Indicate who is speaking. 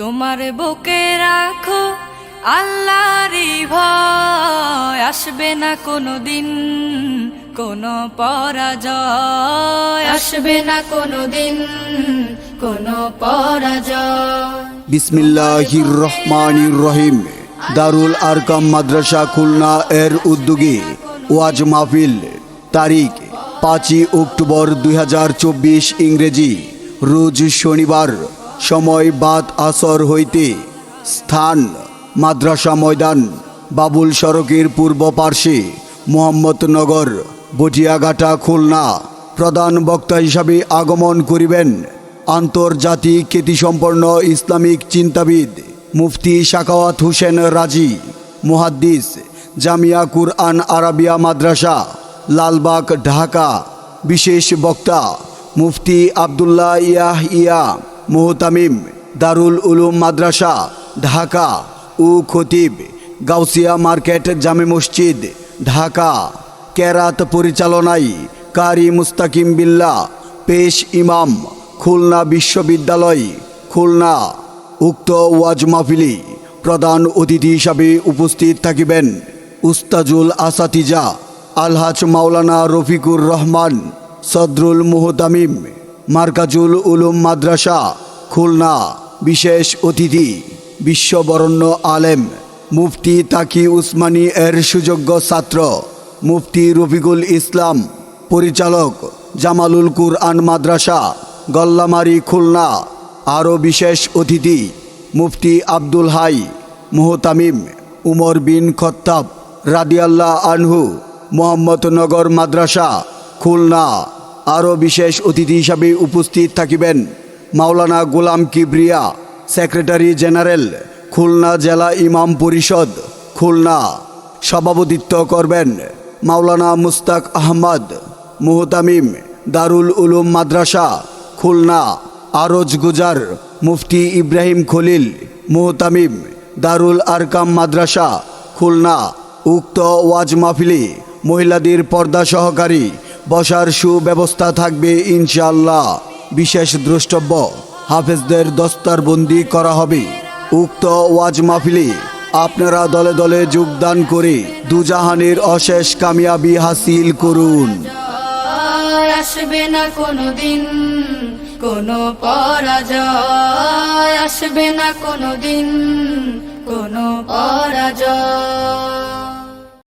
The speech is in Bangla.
Speaker 1: তোমার বুকে রাখো আল্লাহরই ভয়, আসবে না কোনো দিন কোনো পরাজয়, আসবে না কোনো দিন কোনো পরাজয়।
Speaker 2: বিসমিল্লাহির রহমানির রহিম। দারুল আরকাম মাদ্রাসা খুলনা এর উদ্যোগে ওয়াজ মাহফিল, তারিখ 5 অক্টোবর 2024 ইংরেজি, রোজ শনিবার, সময় বাদ আসর হইতে, স্থান মাদ্রাসা ময়দান, বাবুল সড়কের পূর্ব পার্শ্বে, মোহাম্মদনগর, বটিয়াঘাটা, খুলনা। প্রধান বক্তা হিসাবে আগমন করিবেন আন্তর্জাতিক খ্যাতিসম্পন্ন ইসলামিক চিন্তাবিদ মুফতি সাখাওয়াত হোসেন রাজি, মুহাদ্দিস, জামিয়া কুরআন আরাবিয়া মাদ্রাসা, লালবাগ, ঢাকা। বিশেষ বক্তা মুফতি আব্দুল্লাহ ইয়াহিয়া মুহতামিম, দারুল উলুম মাদ্রাসা, ঢাকা ও খতিব, গাউসিয়া মার্কেট, জামে মসজিদ, ঢাকা। কেরাত পরিচালনায় কারি মুস্তাকিম বিল্লাহ, পেশ ইমাম, খুলনা বিশ্ববিদ্যালয়, খুলনা। উক্ত ওয়াজ মাহফিলে প্রধান অতিথি হিসাবে উপস্থিত থাকিবেন উস্তাজুল আসাতিজা আলহাজ মাওলানা রফিকুর রহমান, সদরুল মুহতামিম, মার্কাজুল উলুম মাদ্রাসা, খুলনা। বিশেষ অতিথি বিশ্ববরণ্য আলেম মুফতি তাকি উসমানী এর সুযোগ্য ছাত্র মুফতি রফিকুল ইসলাম, পরিচালক জামালুল কুরআন মাদ্রাসা, গল্লামারি, খুলনা। আরও বিশেষ অতিথি মুফতি আব্দুল হাই মুহতামিম, উমর বিন খত্তাব রাদিয়াল্লাহ আনহু, মোহাম্মদনগর মাদ্রাসা, খুলনা। আরও বিশেষ অতিথি হিসাবে উপস্থিত থাকিবেন মাওলানা গোলাম কিবরিয়া, সেক্রেটারি জেনারেল, খুলনা জেলা ইমাম পরিষদ, খুলনা। সভাপতিত্ব করবেন মাওলানা মুস্তাক আহমদ মুহতামিম, দারুল উলুম মাদ্রাসা, খুলনা। আরজ গুজার মুফতি ইব্রাহিম খলিল মুহতামিম, দারুল আরকাম মাদ্রাসা, খুলনা। উক্ত ওয়াজ মাহফিলে মহিলাদের পর্দা সহকারী বসার সুব্যবস্থা থাকবে ইনশাআল্লাহ। বিশেষ দ্রষ্টব্য হাফেজদের দস্তারবন্দি করা হবে। উক্ত ওয়াজ মাহফিলে আপনারা দলে দলে যোগদান করে দুজাহানের অশেষ কামিয়াবি হাসিল করুন।
Speaker 1: আসবে না কোনো দিন কোনো পরাজয়, আসবে না কোনো দিন কোনো পরাজয়।